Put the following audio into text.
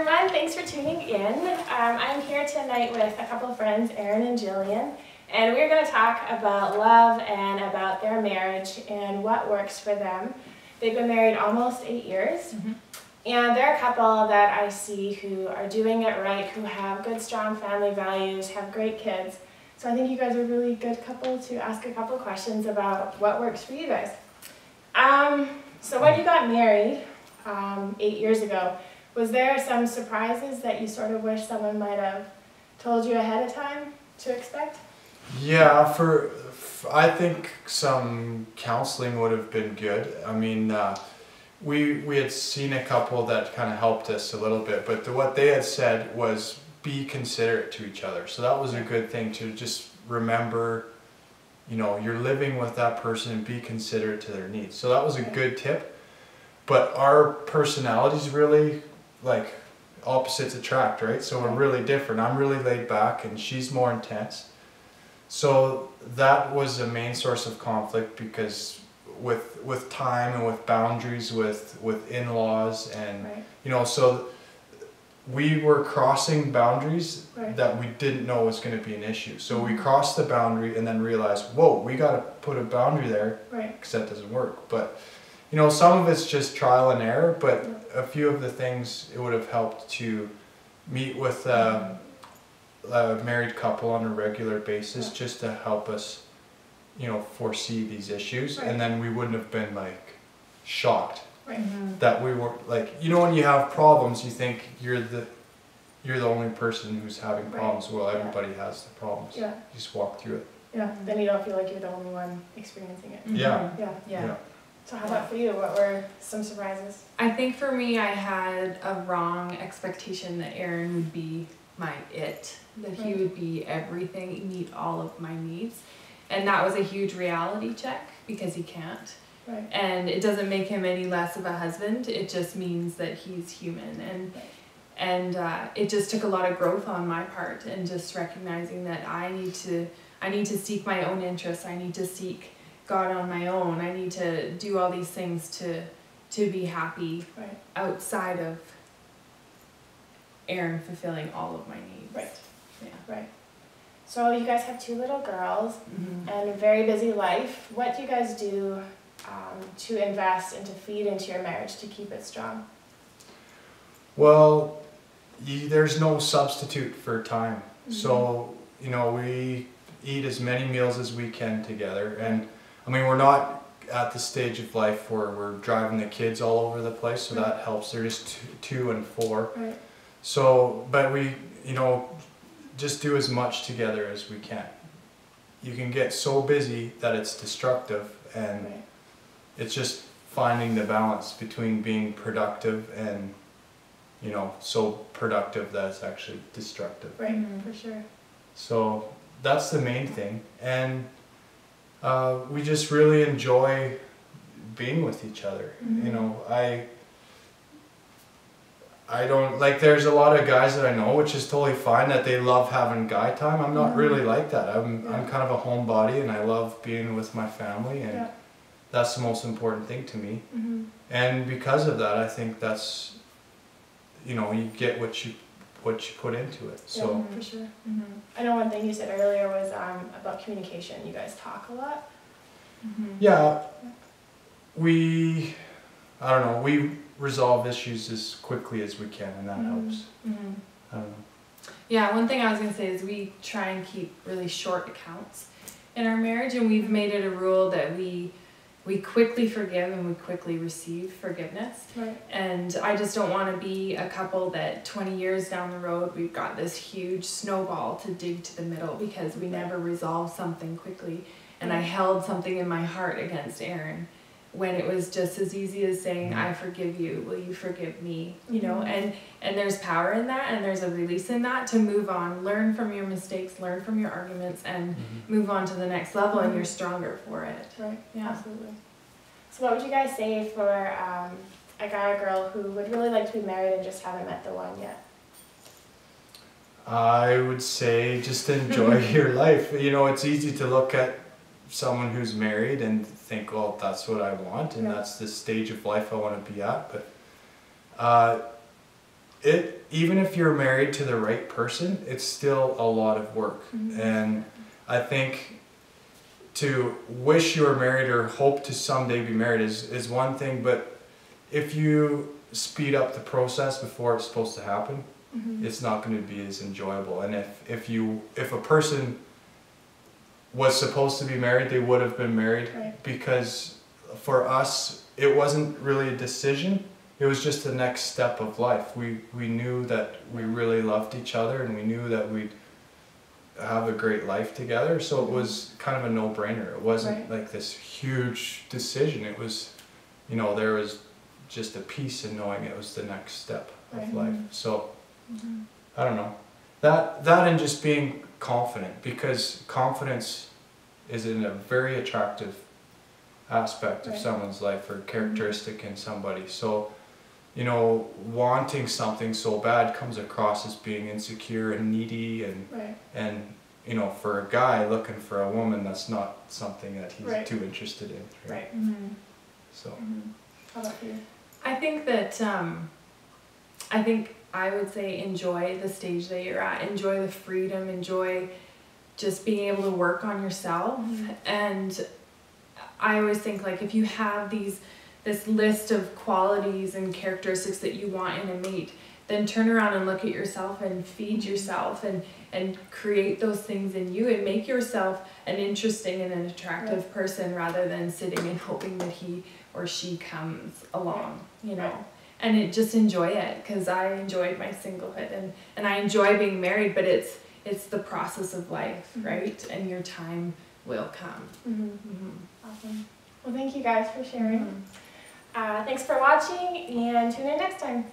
everyone, thanks for tuning in. I'm here tonight with a couple of friends, Erin and Jillian, and we're going to talk about love and about their marriage and what works for them. They've been married almost 8 years, and they're a couple that I see who are doing it right, who have good, strong family values, have great kids. So I think you guys are a really good couple to ask a couple of questions about what works for you guys. So when you got married 8 years ago, was there some surprises that you sort of wish someone might have told you ahead of time to expect? Yeah, I think some counseling would have been good. I mean, we had seen a couple that kind of helped us a little bit, but what they had said was be considerate to each other. So that was a good thing to just remember, you know, you're living with that person and be considerate to their needs. So that was a good tip. But our personalities really, like, opposites attract, right? So we're really different. I'm really laid back and she's more intense. So that was a main source of conflict because with time and with boundaries with in-laws and you know, so we were crossing boundaries that we didn't know was going to be an issue. So we crossed the boundary and then realized, whoa, we got to put a boundary there because that doesn't work. But you know, some of it's just trial and error, but a few of the things it would have helped to meet with a married couple on a regular basis just to help us, you know, foresee these issues, and then we wouldn't have been like shocked that we were like, you know, when you have problems, you think you're the only person who's having problems. Well, everybody has the problems. You just walk through it. Then you don't feel like you're the only one experiencing it. Yeah. So how about for you? What were some surprises? I think for me, I had a wrong expectation that Aaron would be my it, that he would be everything, meet all of my needs. And that was a huge reality check because he can't. And it doesn't make him any less of a husband. It just means that he's human. And it just took a lot of growth on my part, and just recognizing that I need to seek my own interests. I need to seek God on my own. I need to do all these things to be happy outside of Aaron fulfilling all of my needs. So you guys have 2 little girls and a very busy life. What do you guys do to invest and to feed into your marriage to keep it strong? Well, there's no substitute for time. So, you know, we eat as many meals as we can together. And I mean, we're not at the stage of life where we're driving the kids all over the place, so that helps. They're just 2 and 4. So, but we, you know, just do as much together as we can. You can get so busy that it's destructive, and it's just finding the balance between being productive and, you know, so productive that it's actually destructive. For sure. So that's the main thing. And we just really enjoy being with each other. You know, I don't, like, there's a lot of guys that I know, which is totally fine, that they love having guy time. I'm not really like that. I'm kind of a homebody, and I love being with my family, and that's the most important thing to me. And because of that, I think that's, you know, you get what you put into it. So for sure. I know one thing you said earlier was about communication. You guys talk a lot. Yeah, I don't know, we resolve issues as quickly as we can, and that helps. I don't know. Yeah, one thing I was going to say is we try and keep really short accounts in our marriage, and we've made it a rule that we quickly forgive and we quickly receive forgiveness. And I just don't want to be a couple that 20 years down the road we've got this huge snowball to dig to the middle because we never resolved something quickly. And I held something in my heart against Aaron when it was just as easy as saying, I forgive you, will you forgive me? You know, and there's power in that, and there's a release in that to move on, learn from your mistakes, learn from your arguments, and move on to the next level, and you're stronger for it. Absolutely. So what would you guys say for a guy or girl who would really like to be married and just haven't met the one yet? I would say just enjoy your life. You know, it's easy to look at someone who's married and think, well, that's what I want, and that's the stage of life I want to be at. But even if you're married to the right person, it's still a lot of work. And I think to wish you were married or hope to someday be married is one thing, but if you speed up the process before it's supposed to happen, it's not going to be as enjoyable. And if a person was supposed to be married, they would have been married. Right. Because for us, it wasn't really a decision. It was just the next step of life. We knew that we really loved each other, and we knew that we'd have a great life together. So it was kind of a no-brainer. It wasn't like this huge decision. It was, there was just a peace in knowing it was the next step of life. So I don't know. That and just being confident, because confidence is in a very attractive aspect of someone's life, or characteristic in somebody. So, wanting something so bad comes across as being insecure and needy, and for a guy looking for a woman, that's not something that he's too interested in. Right. So. How about you? I think that I would say enjoy the stage that you're at. Enjoy the freedom. Enjoy just being able to work on yourself. And I always think, like, if you have this list of qualities and characteristics that you want in a mate, then turn around and look at yourself and feed yourself and create those things in you and make yourself an interesting and an attractive person, rather than sitting and hoping that he or she comes along, and just enjoy it, because I enjoyed my singlehood and I enjoy being married, but it's the process of life, right? And your time will come. Awesome. Well, thank you guys for sharing. Thanks for watching, and tune in next time.